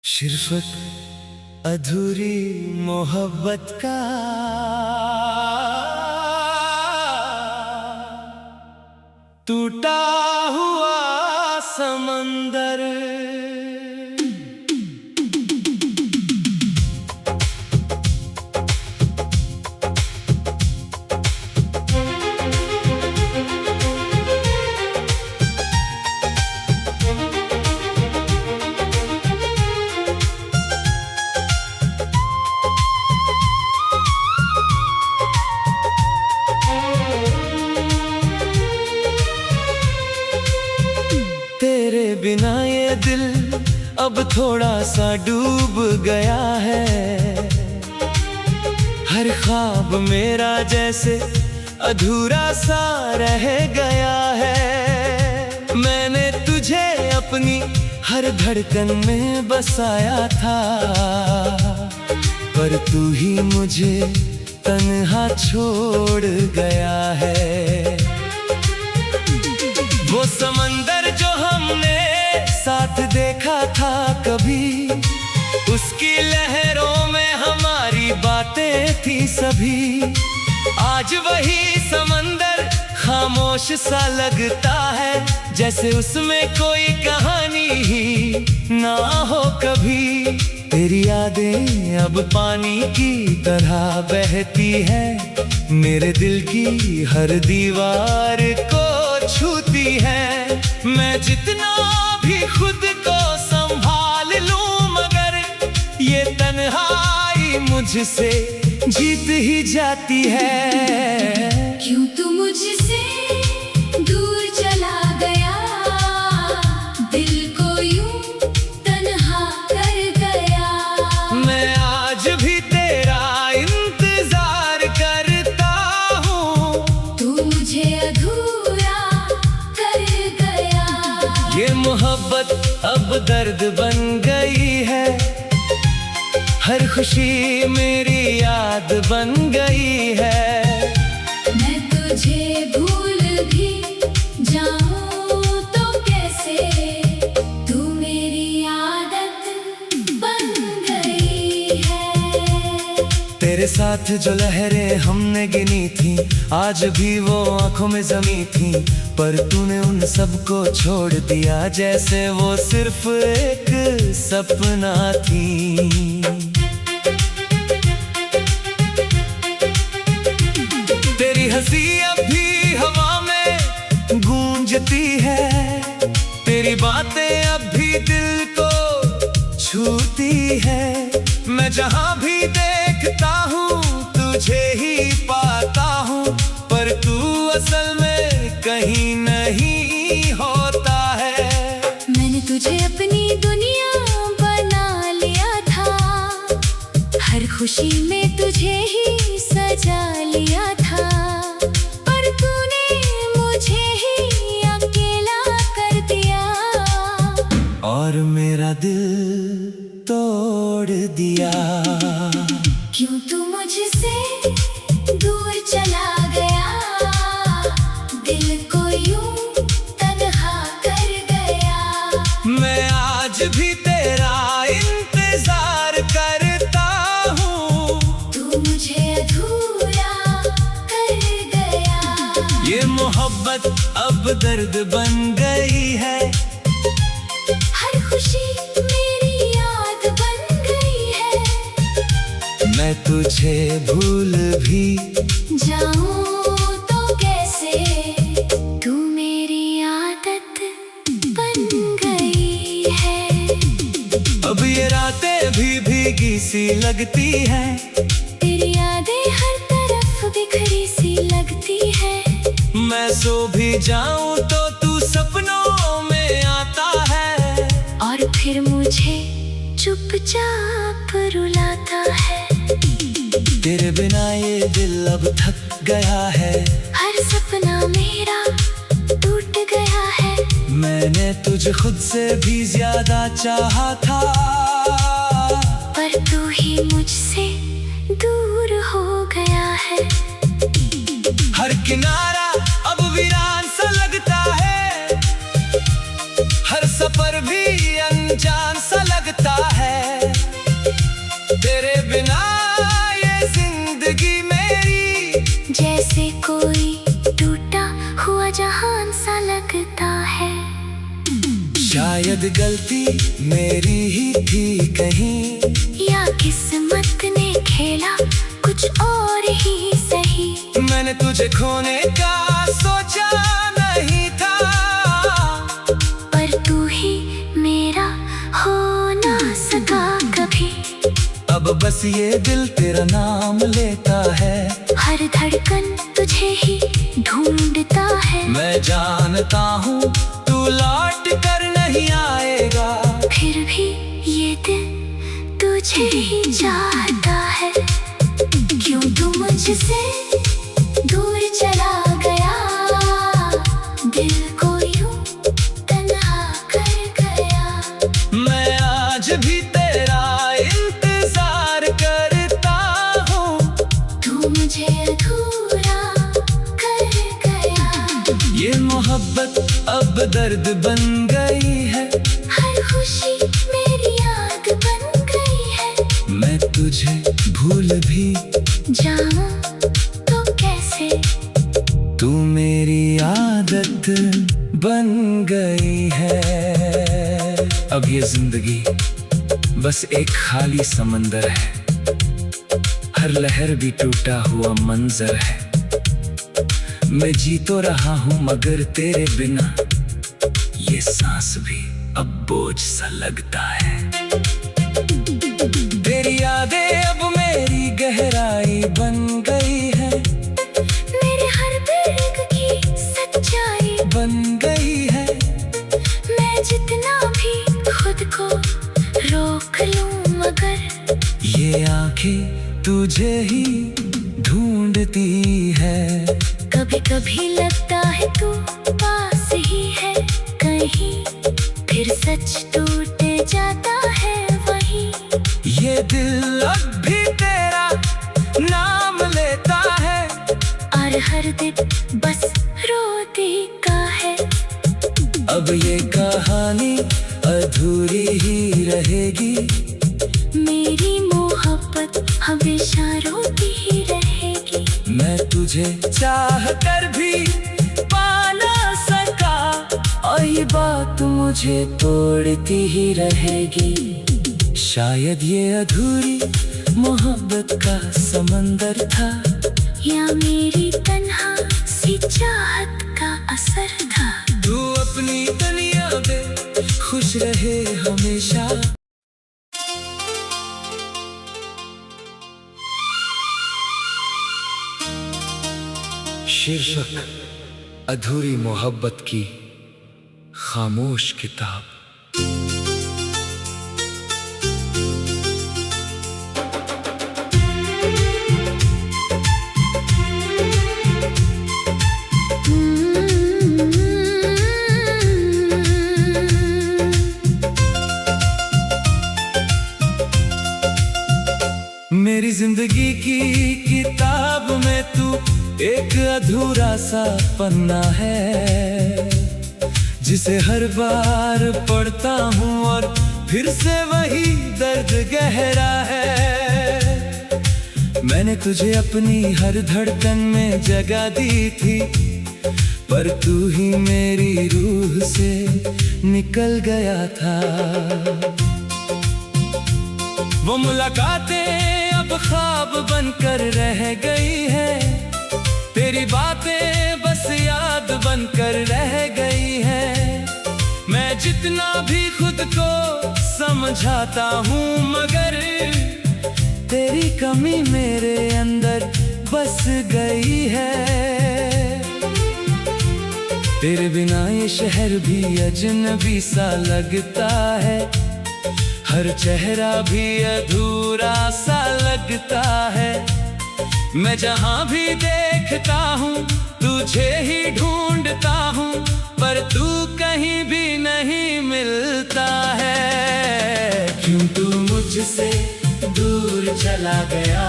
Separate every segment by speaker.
Speaker 1: सिर्फ अधूरी मोहब्बत का टूटा हुआ समंदर। तेरे बिना ये दिल अब थोड़ा सा डूब गया है। हर ख्वाब मेरा जैसे अधूरा सा रह गया है। मैंने तुझे अपनी हर धड़कन में बसाया था, पर तू ही मुझे तन्हा छोड़ गया है। वो समंदर जो हमने साथ देखा था कभी, उसकी लहरों में हमारी बातें थी सभी। आज वही समंदर खामोश सा लगता है, जैसे उसमें कोई कहानी ही ना हो कभी। तेरी यादें अब पानी की तरह बहती है, मेरे दिल की हर दीवार को छूती है। मैं जितना भी खुद को संभाल लूं, मगर ये तन्हाई मुझसे जीत ही जाती है।
Speaker 2: क्यों तू मुझसे दूर चला गया, दिल को यूं तन्हा कर गया।
Speaker 1: मैं आज भी तेरा इंतजार करता हूँ,
Speaker 2: तू मुझे अधूरा कर गया।
Speaker 1: ये मोहब्बत अब दर्द बन गई है, हर खुशी मेरी याद बन गई है।
Speaker 2: मैं तुझे भूल भी जाऊं तो कैसे, तू मेरी आदत बन गई है।
Speaker 1: तेरे साथ जो लहरें हमने गिनी थी, आज भी वो आंखों में जमी थी, पर तूने उन सबको छोड़ दिया जैसे वो सिर्फ एक सपना थी। तेरी हंसी अब भी हवा में गूंजती है, तेरी बातें अब भी दिल को छूती है। मैं जहां भी देखता हूँ तुझे ही पाता हूँ, पर तू असल में कहीं नहीं होता है।
Speaker 2: मैंने तुझे अपनी दुनिया बना लिया था, हर खुशी में तुझे ही सजा लिया था, पर तूने मुझे ही अकेला कर दिया
Speaker 1: और मेरा दिल तोड़ दिया।
Speaker 2: क्यों तू मुझसे दूर चला गया, दिल को यूं तन्हा कर गया।
Speaker 1: मैं आज भी तेरा इंतजार करता हूँ,
Speaker 2: तू मुझे अधूरा कर गया।
Speaker 1: ये मोहब्बत अब दर्द बन गई है,
Speaker 2: हर खुशी मेरी याद बन गई है।
Speaker 1: मैं तुझे भूल भी
Speaker 2: जाऊं तो कैसे, तू मेरी आदत बन गई है।
Speaker 1: अब ये रातें भी भीगी सी लगती है,
Speaker 2: तेरी यादें हर तरफ बिखरी सी लगती है।
Speaker 1: मैं सो भी जाऊं तो तू सपनों में आता है,
Speaker 2: और फिर मुझे चुपचाप रुलाता है।
Speaker 1: तेरे बिना ये दिल अब थक गया है,
Speaker 2: हर सपना मेरा टूट गया है।
Speaker 1: मैंने तुझे खुद से भी ज्यादा चाहा था,
Speaker 2: पर तू ही मुझसे दूर हो गया है।
Speaker 1: हर किनारा अब वीरान सा लगता है, हर सफर भी अनजान सा लगता है। शायद गलती मेरी ही थी कहीं,
Speaker 2: या किस्मत ने खेला कुछ और ही सही।
Speaker 1: मैंने तुझे खोने का सोचा नहीं था,
Speaker 2: पर तू ही मेरा हो ना सका कभी।
Speaker 1: अब बस ये दिल तेरा नाम लेता है,
Speaker 2: हर धड़कन तुझे ही ढूंढता है।
Speaker 1: मैं जानता हूँ तू लौट कर नहीं आएगा,
Speaker 2: फिर भी ये दिल तुझे ही चाहता है। क्यों तू मुझसे दूर चला गया, दिल को यूं तन्हा कर गया।
Speaker 1: मैं आज भी तेरा इंतजार करता हूँ,
Speaker 2: तू मुझे अधूरा कर गया।
Speaker 1: ये मोहब्बत अब दर्द बन गई है,
Speaker 2: हर खुशी मेरी याद बन गई है।
Speaker 1: मैं तुझे भूल भी
Speaker 2: जाऊं तो कैसे,
Speaker 1: तू मेरी आदत बन गई है। अब ये जिंदगी बस एक खाली समंदर है, हर लहर भी टूटा हुआ मंजर है। मैं जी तो रहा हूँ मगर तेरे बिना ये सांस भी अब बोझ सा लगता है। तेरी यादें अब मेरी गहराई बन गई है,
Speaker 2: मेरे हर बिरग की सच्चाई
Speaker 1: बन गई है।
Speaker 2: मैं जितना भी खुद को रोक लूं मगर
Speaker 1: ये आंखें तुझे ही ढूंढती है।
Speaker 2: कभी कभी लगता है तू पास ही है कहीं, फिर सच टूट जाता है वहीं।
Speaker 1: ये दिल अब भी तेरा नाम लेता है,
Speaker 2: और हर दिन बस रोती का है।
Speaker 1: अब ये कहानी अधूरी ही रहेगी,
Speaker 2: मेरी मोहब्बत हमेशा रोती ही रहेगी।
Speaker 1: मैं तुझे चाह कर भी पा ना सका, और ये बात मुझे तोड़ती ही रहेगी। शायद ये अधूरी मोहब्बत का समंदर था,
Speaker 2: या मेरी तन्हा सी चाहत का असर था।
Speaker 1: तू अपनी दुनिया में खुश रहे हमेशा। शीर्षक अधूरी मोहब्बत की खामोश किताब। मेरी जिंदगी की किताब में तू एक अधूरा सा पन्ना है, जिसे हर बार पढ़ता हूँ और फिर से वही दर्द गहरा है। मैंने तुझे अपनी हर धड़कन में जगह दी थी, पर तू ही मेरी रूह से निकल गया था। वो मुलाकातें अब ख्वाब बनकर रह गई है, तेरी बातें बस याद बनकर रह गई है। मैं जितना भी खुद को समझाता हूँ मगर तेरी कमी मेरे अंदर बस गई है। तेरे बिना ये शहर भी अजनबी सा लगता है, हर चेहरा भी अधूरा सा लगता है। मैं जहाँ भी देखता हूँ तुझे ही ढूंढता हूँ, पर तू कहीं भी नहीं मिलता है। क्यों तू मुझसे दूर चला गया,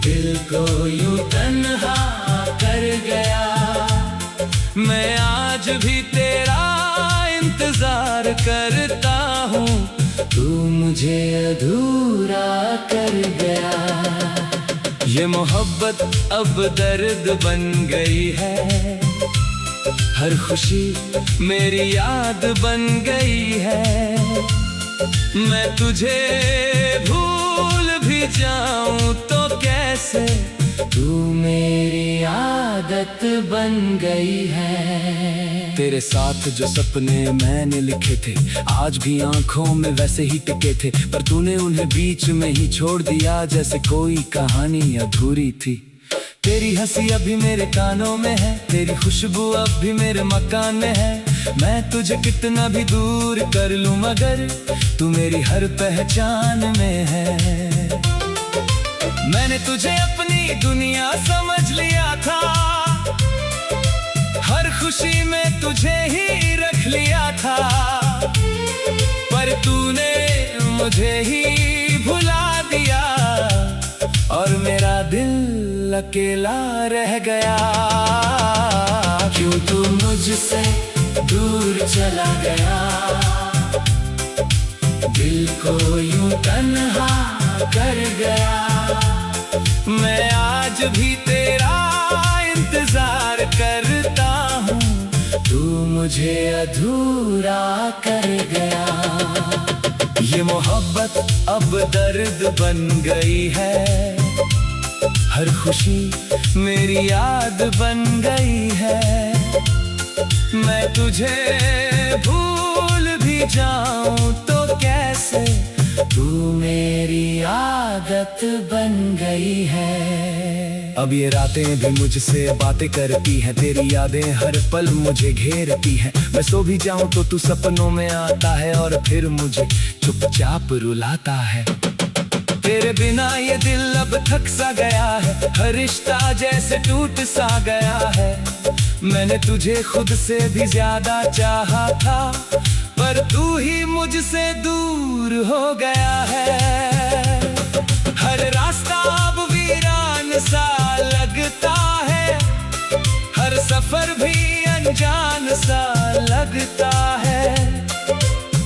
Speaker 1: दिल को यूं तन्हा कर गया। मैं आज भी तेरा इंतजार करता हूँ, तू मुझे अधूरा कर गया। ये मोहब्बत अब दर्द बन गई है, हर खुशी मेरी याद बन गई है। मैं तुझे भूल भी जाऊं तो कैसे, तू मेरी आदत बन गई है। तेरे साथ जो सपने मैंने लिखे थे आज भी आंखों में वैसे ही टिके थे, पर तूने उन्हें बीच में ही छोड़ दिया जैसे कोई कहानी अधूरी थी। तेरी हंसी अभी मेरे कानों में है, तेरी खुशबू अब भी मेरे मकान में है। मैं तुझे कितना भी दूर कर लूं मगर तू मेरी हर पहचान में है। मैंने तुझे अपनी दुनिया समझ लिया था, हर खुशी में तुझे ही रख लिया था, पर तूने मुझे ही भुला दिया और मेरा दिल अकेला रह गया। क्यों तू मुझसे दूर चला गया, दिल को यूं तन्हा कर गया। मैं आज भी तेरा इंतजार करता हूँ, तू मुझे अधूरा कर गया। ये मोहब्बत अब दर्द बन गई है, हर खुशी मेरी याद बन गई है। मैं तुझे भूल भी जाऊं तो कैसे, तू मेरी आदत बन गई है। अब ये रातें भी मुझसे बातें करती हैं, तेरी यादें हर पल मुझे घेरती हैं। मैं सो भी जाऊं तो तू सपनों में आता है और फिर मुझे चुपचाप रुलाता है। तेरे बिना ये दिल अब थक सा गया है, हर रिश्ता जैसे टूट सा गया है। मैंने तुझे खुद से भी ज्यादा चाहा था, पर तू ही मुझसे दूर हो गया है। हर रास्ता अब वीरान सा लगता है, हर सफर भी अनजान सा लगता है।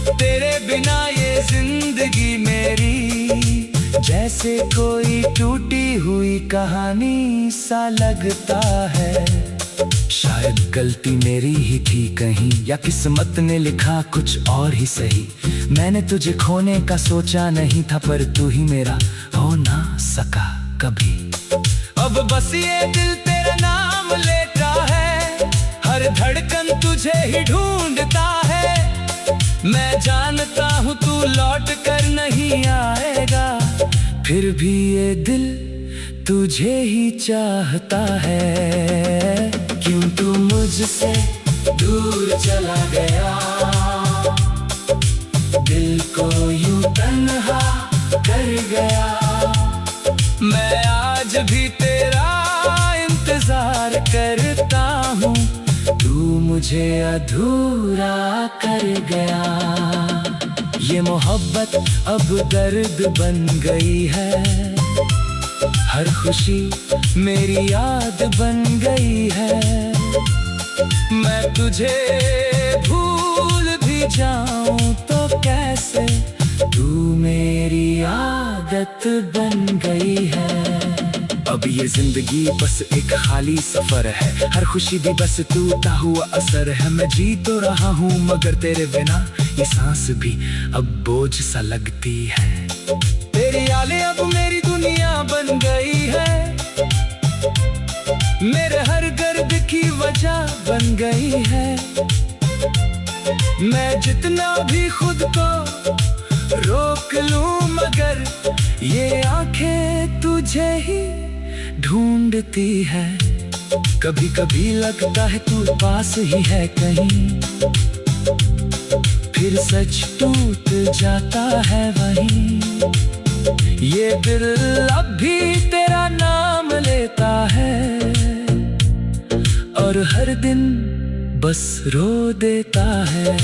Speaker 1: तेरे बिना ये जिंदगी मेरी जैसे कोई टूटी हुई कहानी सा लगता है। शायद गलती मेरी ही थी कहीं, या किस्मत ने लिखा कुछ और ही सही। मैंने तुझे खोने का सोचा नहीं था, पर तू ही मेरा हो ना सका कभी। अब बस ये दिल तेरा नाम लेता है, हर धड़कन तुझे ही ढूंढता है। मैं जानता हूँ तू लौट कर नहीं आएगा, फिर भी ये दिल तुझे ही चाहता है। क्यों तू मुझसे दूर चला गया, दिल को यूं तन्हा कर गया। मैं आज भी तेरा इंतजार करता हूँ, तू मुझे अधूरा कर गया। ये मोहब्बत अब दर्द बन गई है, हर खुशी मेरी याद बन गई है। मैं तुझे भूल भी जाऊं तो कैसे, तू मेरी आदत बन गई है। अब ये जिंदगी बस एक खाली सफर है, हर खुशी भी बस टूटा हुआ असर है। मैं जी तो रहा हूँ मगर तेरे बिना ये सांस भी अब बोझ सा लगती है। तेरी यादें अब मेरी दुनिया बन गई है, मेरे हर दर्द की वजह बन गई है। मैं जितना भी खुद को रोक लूं मगर ये आंखें तुझे ही ढूंढती है। कभी कभी लगता है तू पास ही है कहीं, फिर सच टूट जाता है वहीं। ये दिल अब भी तेरा नाम लेता है और हर दिन बस रो देता है।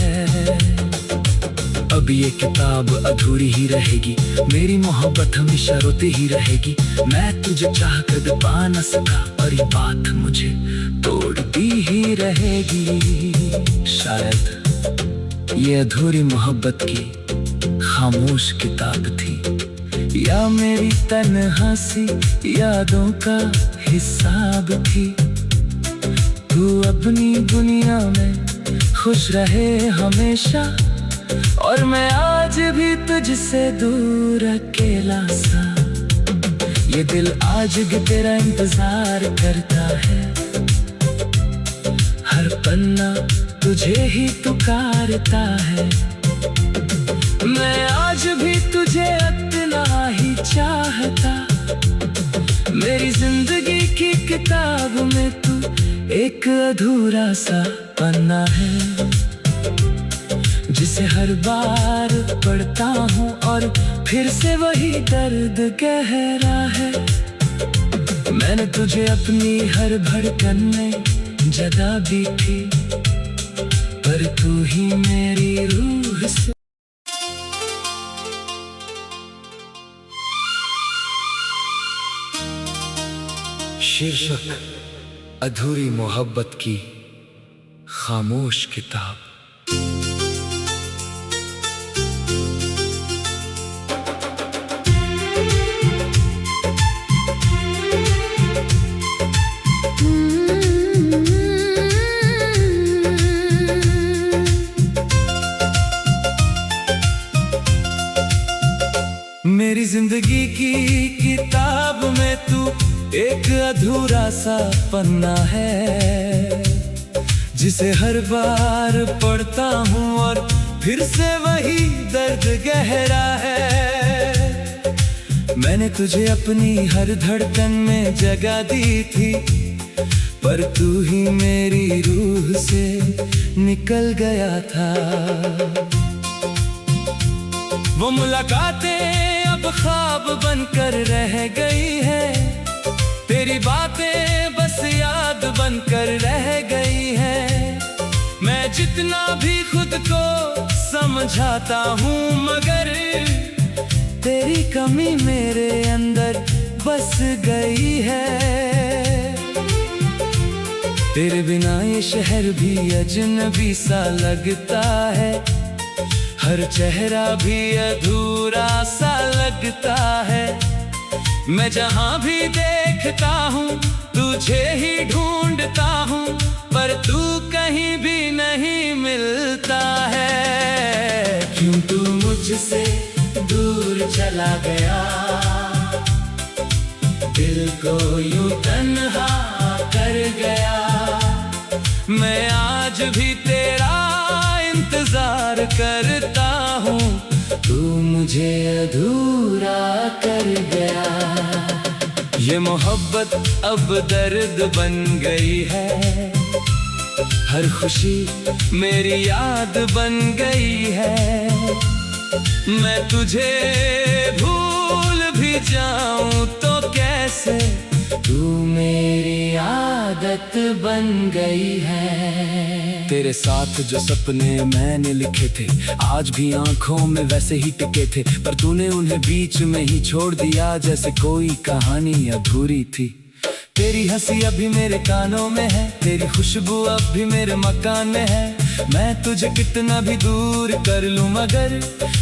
Speaker 1: अब ये किताब अधूरी ही रहेगी, मेरी मोहब्बत हमेशा रोती ही रहेगी। मैं तुझे चाह कर पा न सका और ये बात मुझे तोड़ती ही रहेगी। शायद ये अधूरी मोहब्बत की खामोश किताब थी, या मेरी तन्हा सी यादों का हिसाब थी। तू अपनी दुनिया में खुश रहे हमेशा, और मैं आज भी तुझसे दूर अकेला सा। ये दिल आज भी तेरा इंतजार करता है, हर पन्ना तुझे ही पुकारता है। मैं आज भी तुझे इतना ही चाहता, मेरी जिंदगी की किताब में तू एक अधूरा सा पन्ना है, जिसे हर बार पढ़ता हूँ और फिर से वही दर्द गहरा है। मैंने तुझे अपनी हर धड़कन में जगह दी थी, पर तू ही मेरी रूह से। शीर्षक अधूरी मोहब्बत की खामोश किताब। मेरी जिंदगी की किताब में तू एक अधूरा सा पन्ना है, जिसे हर बार पढ़ता हूँ और फिर से वही दर्द गहरा है। मैंने तुझे अपनी हर धड़कन में जगह दी थी, पर तू ही मेरी रूह से निकल गया था। वो मुलाकातें अब ख्वाब बनकर रह गई है, तेरी बातें बस याद बनकर रह गई है। मैं जितना भी खुद को समझाता हूँ, मगर तेरी कमी मेरे अंदर बस गई है। तेरे बिना ये शहर भी अजनबी सा लगता है, हर चेहरा भी अधूरा सा लगता है। मैं जहाँ भी देखता हूँ तुझे ही ढूंढता हूँ, पर तू कहीं भी नहीं मिलता है। क्यों तू मुझसे दूर चला गया, दिल को यूं तन्हा कर गया। मैं आज भी तेरा इंतजार करता हूँ, तू मुझे अधूरा कर गया। ये मोहब्बत अब दर्द बन गई है, हर खुशी मेरी याद बन गई है। मैं तुझे भूल भी जाऊं तो कैसे, तू मेरी आदत बन गई है। तेरे साथ जो सपने मैंने लिखे थे आज भी आंखों में वैसे ही टिके थे, पर तूने उन्हें बीच में ही छोड़ दिया, जैसे कोई कहानी अधूरी थी। तेरी हंसी अभी मेरे कानों में है, तेरी खुशबू अब भी मेरे मकान में है। मैं तुझे कितना भी दूर कर लूं, मगर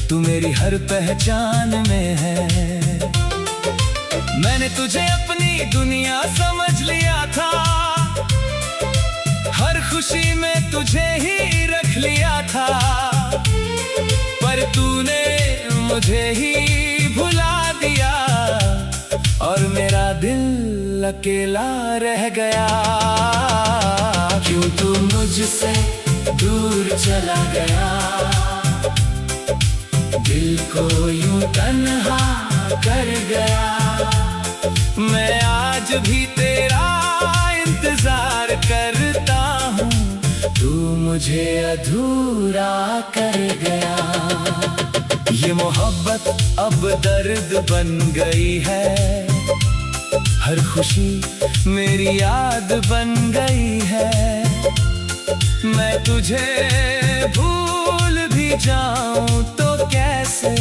Speaker 1: तू मेरी हर पहचान में है। मैंने तुझे अपनी दुनिया समझ लिया था, हर खुशी में तुझे ही रख लिया था, पर तूने मुझे ही भुला दिया और मेरा दिल अकेला रह गया। क्यों तू मुझसे दूर चला गया, दिल को यूं तन्हा कर गया। मैं आज भी तेरा इंतजार करता हूँ, तू मुझे अधूरा कर गया। ये मोहब्बत अब दर्द बन गई है, हर खुशी मेरी याद बन गई है। मैं तुझे भूल भी जाऊं तो कैसे,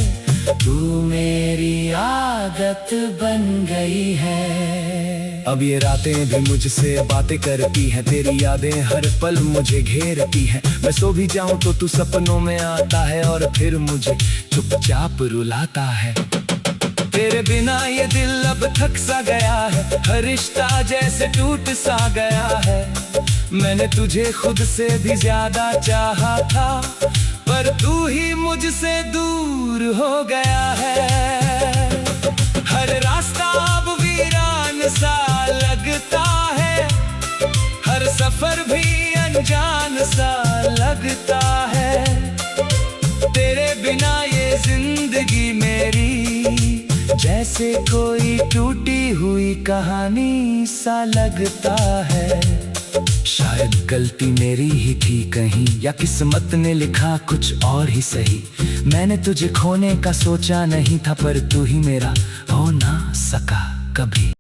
Speaker 1: तू मेरी आदत बन गई है। अब ये रातें भी मुझसे बातें करती हैं, तेरी यादें हर पल मुझे घेरती हैं। मैं सो भी जाऊं तो तू सपनों में आता है और फिर मुझे चुपचाप रुलाता है। तेरे बिना ये दिल अब थक सा गया है, हर रिश्ता जैसे टूट सा गया है। मैंने तुझे खुद से भी ज्यादा चाहा था, पर तू ही मुझसे दूर हो गया है। हर रास्ता अब वीरान सा लगता है, हर सफर भी अनजान सा लगता है। तेरे बिना ये जिंदगी मेरी जैसे कोई टूटी हुई कहानी सा लगता है। शायद गलती मेरी ही थी कहीं, या किस्मत ने लिखा कुछ और ही सही। मैंने तुझे खोने का सोचा नहीं था, पर तू ही मेरा हो ना सका कभी।